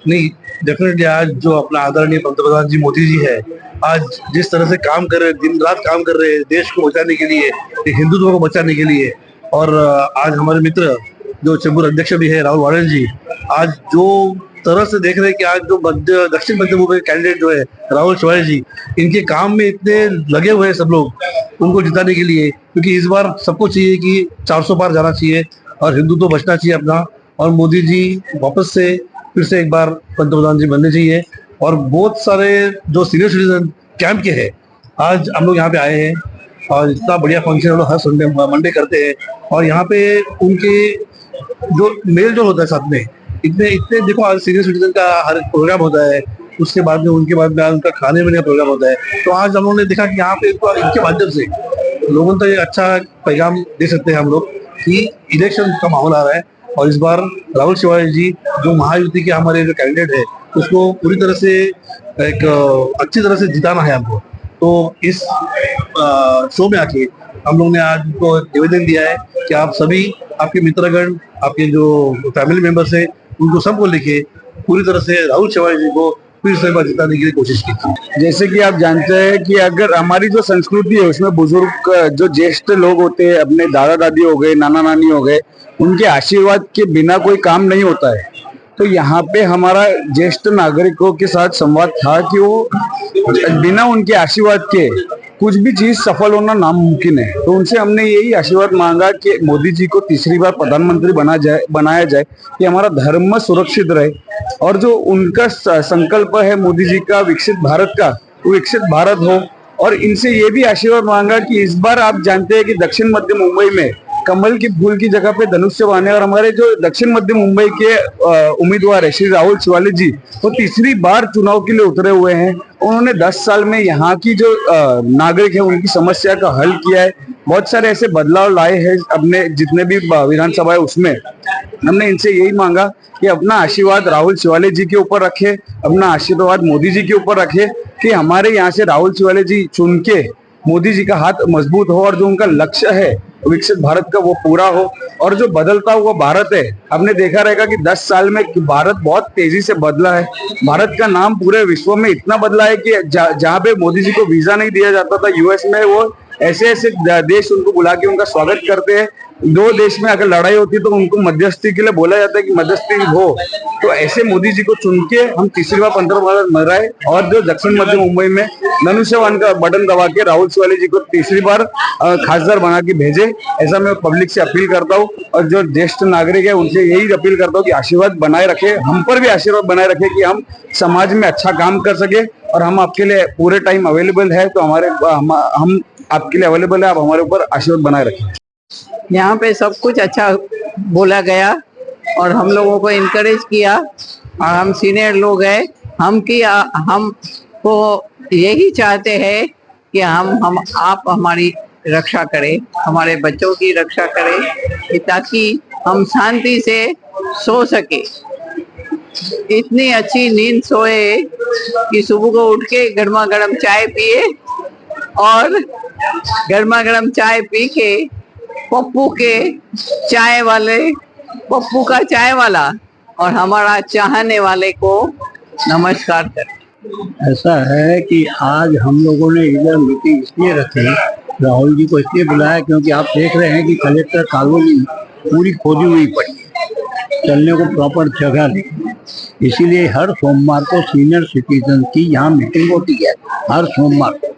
नहीं, डेफिनेटली आज जो अपना आदरणीय पंतप्रधान जी मोदी जी है, आज जिस तरह से काम कर रहे हैं, दिन रात काम कर रहे हैं देश को बचाने के लिए, हिंदुत्व को बचाने के लिए। और आज हमारे मित्र जो चेंबूर अध्यक्ष भी है राहुल वाडेल जी, आज जो तरह से देख रहे हैं कि आज जो दक्षिण मध्य मुंबई कैंडिडेट जो है राहुल शिवाजी जी, इनके काम में इतने लगे हुए हैं सब लोग उनको जिताने के लिए, क्योंकि इस बार सबको चाहिए कि 400 पार जाना चाहिए और हिंदुत्व बचना चाहिए अपना, और मोदी जी वापस से फिर से एक बार पंतप्रधान जी बनने चाहिए। और बहुत सारे जो सीनियर सिटीजन कैंप के हैं, आज हम लोग यहाँ पे आए हैं और इतना बढ़िया फंक्शन हम लोग हर संडे मंडे करते हैं। और यहाँ पे उनके जो मेल जो होता है साथ में, इतने इतने देखो, आज सीनियर सिटीजन का हर प्रोग्राम होता है, उसके बाद में उनके बाद में उनका खाने पीने का प्रोग्राम होता है। तो आज हम लोगों ने देखा कि यहाँ पे इनके माध्यम से लोगों तक एक अच्छा पैगाम दे सकते हैं हम लोग कि इलेक्शन का माहौल आ रहा है और इस बार राहुल शिवाजी जी जो महायुति के हमारे जो कैंडिडेट है उसको पूरी तरह से एक अच्छी तरह से जिताना है हमको। तो इस शो में आके हम लोग ने आज उनको निवेदन दिया है कि आप सभी, आपके मित्रगण, आपके जो फैमिली मेंबर्स है, उनको सबको लेके पूरी तरह से राहुल शिवाजी जी को फिर से बार जिताने की कोशिश की थी। जैसे कि आप जानते हैं कि अगर हमारी जो संस्कृति है उसमें बुजुर्ग जो ज्येष्ठ लोग होते हैं, अपने दादा दादी हो गए, नाना नानी हो गए, उनके आशीर्वाद के बिना कोई काम नहीं होता है। तो यहाँ पे हमारा ज्येष्ठ नागरिकों के साथ संवाद था कि वो बिना उनके आशीर्वाद के कुछ भी चीज सफल होना नामुमकिन है। तो उनसे हमने यही आशीर्वाद मांगा कि मोदी जी को तीसरी बार प्रधानमंत्री बनाया जाए कि हमारा धर्म सुरक्षित रहे, और जो उनका संकल्प है मोदी जी का विकसित भारत का, वो विकसित भारत हो। और इनसे ये भी आशीर्वाद मांगा कि इस बार आप जानते हैं कि दक्षिण मध्य मुंबई में कमल की फूल की जगह पे धनुष्य बाण है, और हमारे जो दक्षिण मध्य मुंबई के उम्मीदवार है श्री राहुल शिवाली जी, वो तीसरी बार चुनाव के लिए उतरे हुए हैं। उन्होंने 10 साल में यहाँ की जो नागरिक है उनकी समस्या का हल किया है, बहुत सारे ऐसे बदलाव लाए हैं अपने जितने भी विधानसभा है उसमें। हमने इनसे यही मांगा कि अपना आशीर्वाद राहुल शिवाले जी के ऊपर रखे, अपना आशीर्वाद मोदी जी के ऊपर रखे, कि हमारे यहाँ से राहुल शिवाले जी चुन के मोदी जी का हाथ मजबूत हो और जो उनका लक्ष्य है विकसित भारत का वो पूरा हो। और जो बदलता हुआ भारत है, हमने देखा रहेगा कि 10 साल में भारत बहुत तेजी से बदला है। भारत का नाम पूरे विश्व में इतना बदला है कि जहाँ पे मोदी जी को वीजा नहीं दिया जाता था यूएस में, वो ऐसे ऐसे देश उनको बुला के उनका स्वागत करते हैं। दो देश में अगर लड़ाई होती है तो उनको मध्यस्थी के लिए बोला जाता है कि मध्यस्थी हो। तो ऐसे मोदी जी को चुन के हम तीसरी बार पंतप्रधान बन रहे हैं, और जो दक्षिण मध्य मुंबई में धनुष्यबाण का बटन दबा के राहुल शिवाली जी को तीसरी बार खासदार बना के भेजे, ऐसा मैं पब्लिक से अपील करता हूँ। और जो ज्येष्ठ नागरिक है उनसे यही अपील करता हूँ कि आशीर्वाद बनाए रखे, हम पर भी आशीर्वाद बनाए रखे कि हम समाज में अच्छा काम कर सके। और हम आपके लिए पूरे टाइम अवेलेबल है, तो हम आपके लिए अवेलेबल है, आप हमारे ऊपर आशीर्वाद बनाए रखें। यहाँ पे सब कुछ अच्छा बोला गया और हम लोगों को इनकरेज किया, और हम सीनियर लोग हैं, हमको यही चाहते हैं कि हम आप हमारी रक्षा करें, हमारे बच्चों की रक्षा करें, ताकि हम शांति से सो सके, इतनी अच्छी नींद सोए कि सुबह को उठ के गर्मा गर्म चाय पिए, और गर्मा गर्म चाय पी के पप्पू का चाय वाला और हमारा चाहने वाले को नमस्कार करें। ऐसा है कि आज हम लोगों ने इधर मीटिंग इसलिए रखी, राहुल जी को इसलिए बुलाया क्योंकि आप देख रहे हैं कि कलेक्टर कॉलोनी पूरी खोदी हुई पड़ी है, चलने को प्रॉपर जगह नहीं। इसीलिए हर सोमवार को सीनियर सिटीजन की यहाँ मीटिंग होती है, हर सोमवार को,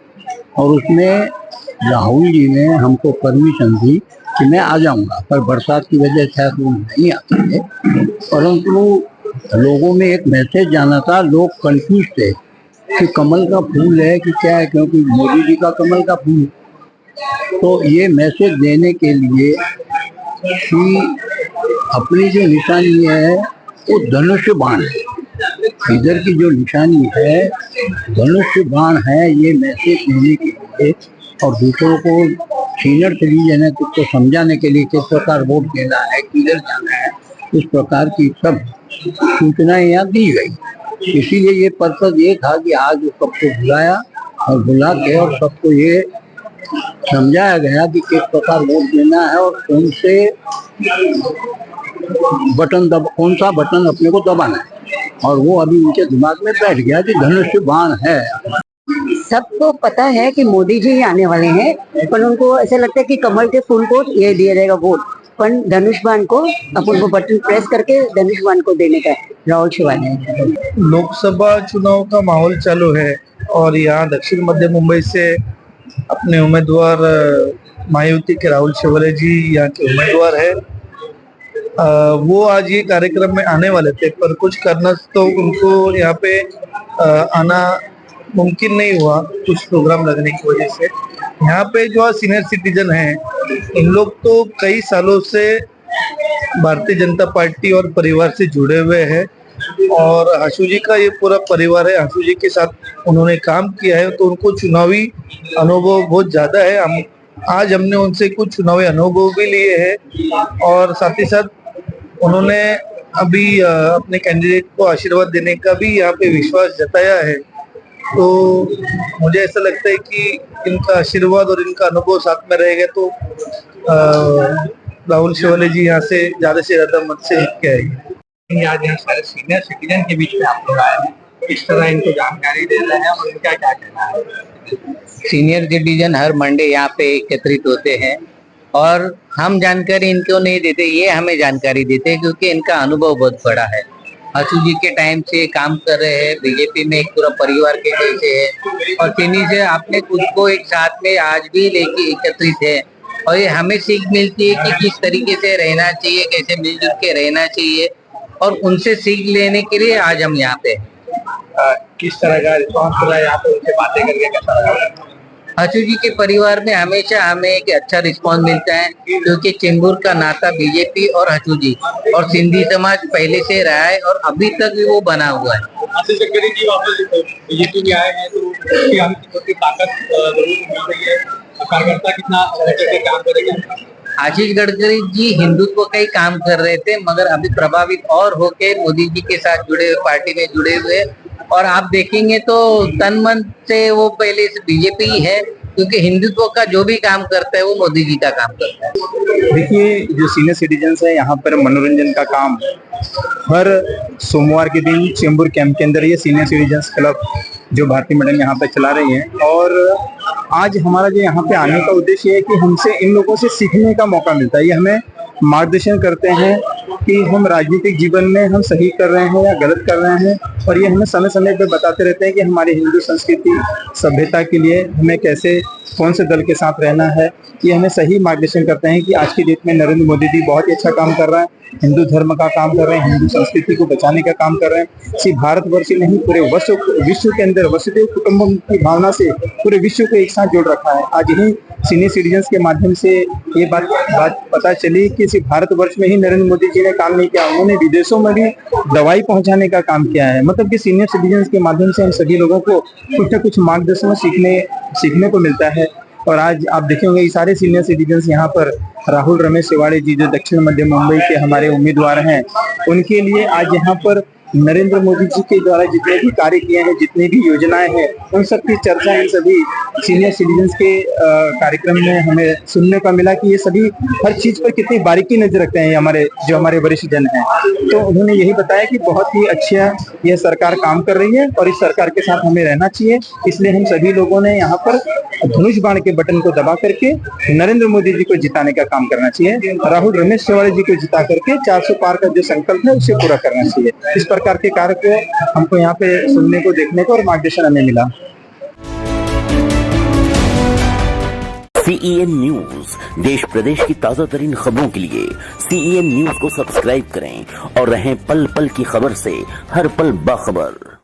और उसमें राहुल जी ने हमको परमिशन दी कि मैं आ जाऊंगा, पर बरसात की वजह से वो नहीं आते थे। परंतु लोगों में एक मैसेज जाना था, लोग कंफ्यूज थे कि कमल का फूल है कि क्या है, क्योंकि मोदी जी का कमल का फूल। तो ये मैसेज देने के लिए कि अपनी जो निशानी है वो धनुष्य बाण है, इधर की जो निशानी है धनुष्य बाण है, ये मैसेज देने के लिए और दूसरों को सीनियर सिटीजन है तो समझाने के लिए किस प्रकार वोट देना है, किधर जाना है, इस प्रकार की सब सूचनाएं यहाँ दी गई। इसीलिए ये पर्पज ये था कि आज सबको बुलाया और बुला के और सबको ये समझाया गया कि किस प्रकार वोट देना है और कौन सा बटन अपने को दबाना है। और वो अभी उनके दिमाग में बैठ गया कि धनुष बाण है। सबको पता है कि मोदी जी ही आने वाले हैं, पर उनको ऐसा लगता है कि कमल के फूल को ये दिया जाएगा वोट, पर धनुष बाण को अपन को बटन प्रेस करके धनुष बाण को देने का है राहुल शिवानी। लोकसभा चुनाव का माहौल चालू है और यहाँ दक्षिण मध्य मुंबई से अपने उम्मीदवार महायुति के राहुल शिवाले जी यहाँ के उम्मीदवार है। वो आज ये कार्यक्रम में आने वाले थे, पर कुछ कारणवश तो उनको यहाँ पे आना मुमकिन नहीं हुआ, कुछ प्रोग्राम लगने की वजह से। यहाँ पे जो सीनियर सिटीजन हैं, इन लोग तो कई सालों से भारतीय जनता पार्टी और परिवार से जुड़े हुए हैं और आशु जी का ये पूरा परिवार है। आशु जी के साथ उन्होंने काम किया है, तो उनको चुनावी अनुभव बहुत ज्यादा है। आज हमने उनसे कुछ चुनावी अनुभव भी लिए हैं और साथ ही साथ उन्होंने अभी अपने कैंडिडेट को आशीर्वाद देने का भी यहाँ पे विश्वास जताया है। तो मुझे ऐसा लगता है कि इनका आशीर्वाद और इनका अनुभव साथ में रहेगा तो राहुल शिवाले जी यहाँ से ज्यादा मत से जीत के आएंगे। आज यहाँ सारे सीनियर सिटीजन के बीच में आप लोग आए हैं, किस तरह इनको जानकारी दे रहे हैं और इनका क्या कहना है? सीनियर सिटीजन हर मंडे यहाँ पे एकत्रित होते हैं और हम जानकारी इनको नहीं देते, ये हमें जानकारी देते हैं क्योंकि इनका अनुभव बहुत बड़ा है। आशु जी के टाइम से काम कर रहे हैं, बीजेपी में एक पूरा परिवार के जैसे है और चीनी से आपने खुद को एक साथ में आज भी लेके एकत्रित है और ये हमें सीख मिलती है कि किस तरीके से रहना चाहिए, कैसे मिलजुल के रहना चाहिए और उनसे सीख लेने के लिए आज हम यहाँ पे किस तरह का रिस्पॉन्स मिला यहाँ पे उनसे बातें करके, कैसा लगा? आशु जी के परिवार में हमेशा हमें एक अच्छा रिस्पॉन्स मिलता है क्योंकि चेंबूर का नाता बीजेपी और आशु जी और सिंधी समाज पहले से रहा है और अभी तक भी वो बना हुआ है। आशीष गडकरी जी वापस बीजेपी में आए हैं तो उसकी ताकत जरूर मिल रही है, कार्यकर्ता कितना काम करेंगे? आशीष गडकरी जी हिंदुत्व का ही काम कर रहे थे मगर अभी प्रभावित और होके मोदी जी के साथ जुड़े हुए, पार्टी में जुड़े हुए और आप देखेंगे तो तन मन से वो पहले से बीजेपी ही है क्योंकि हिंदुत्व का जो भी काम करता है वो मोदी जी का काम करता है। देखिए, जो सीनियर सिटीजन है यहाँ पर मनोरंजन का काम हर सोमवार के दिन चेंबूर कैंप के अंदर ये सीनियर सिटीजन्स क्लब जो भारती मैडम यहाँ पे चला रही हैं और आज हमारा जो यहाँ पे आने का उद्देश्य है कि हमसे इन लोगों से सीखने का मौका मिलता है। ये हमें मार्गदर्शन करते हैं कि हम राजनीतिक जीवन में हम सही कर रहे हैं या गलत कर रहे हैं और ये हमें समय समय पे बताते रहते हैं कि हमारी हिंदू संस्कृति सभ्यता के लिए हमें कैसे कौन से दल के साथ रहना है। ये हमें सही मार्गदर्शन करते हैं कि आज की डेट में नरेंद्र मोदी जी बहुत ही अच्छा काम कर रहा है, हिंदू धर्म का काम कर रहे हैं, हिंदू संस्कृति को बचाने का काम कर रहे हैं। सिर्फ भारतवर्ष ही नहीं, पूरे विश्व के अंदर वसुधैव कुटुंबकम की भावना से पूरे विश्व को एक साथ जोड़ रखा है। आज ही सीनियर सिटीजन्स के माध्यम से ये बात पता चली कि सिर्फ भारतवर्ष में ही नरेंद्र मोदी जी ने काम नहीं किया, उन्होंने विदेशों में भी दवाई पहुंचाने का काम किया है। मतलब कि सीनियर सिटीजन्स के माध्यम से हम सभी लोगों को कुछ न कुछ मार्गदर्शन सीखने को मिलता है। और आज आप देखेंगे ये सारे सीनियर सिटीजन्स यहाँ पर राहुल रमेश शिवाड़े जी जो दक्षिण मध्य मुंबई के हमारे उम्मीदवार हैं, उनके लिए आज यहाँ पर नरेंद्र मोदी जी के द्वारा जितने भी कार्य किए हैं, जितनी भी योजनाएं हैं, उन सब की चर्चा इन सभी सीनियर सिटीजन्स के कार्यक्रम में हमें सुनने का मिला कि ये सभी हर चीज पर कितनी बारीकी नजर रखते हैं हमारे वरिष्ठ जन हैं। तो उन्होंने यही बताया कि बहुत ही अच्छा यह सरकार काम कर रही है और इस सरकार के साथ हमें रहना चाहिए। इसलिए हम सभी लोगों ने यहाँ पर धनुष बाण के बटन को दबा करके नरेंद्र मोदी जी को जिताने का काम करना चाहिए, राहुल रमेश शिवाड़े जी को जिता करके 400 पार का जो संकल्प है उसे पूरा करना चाहिए। इस प्रकार के कार्य को हमको यहाँ पे सुनने को, देखने को और मार्गदर्शन हमें मिला। CEN न्यूज देश प्रदेश की ताजा तरीन खबरों के लिए CEN न्यूज को सब्सक्राइब करें और रहें पल पल की खबर से हर पल बाखबर।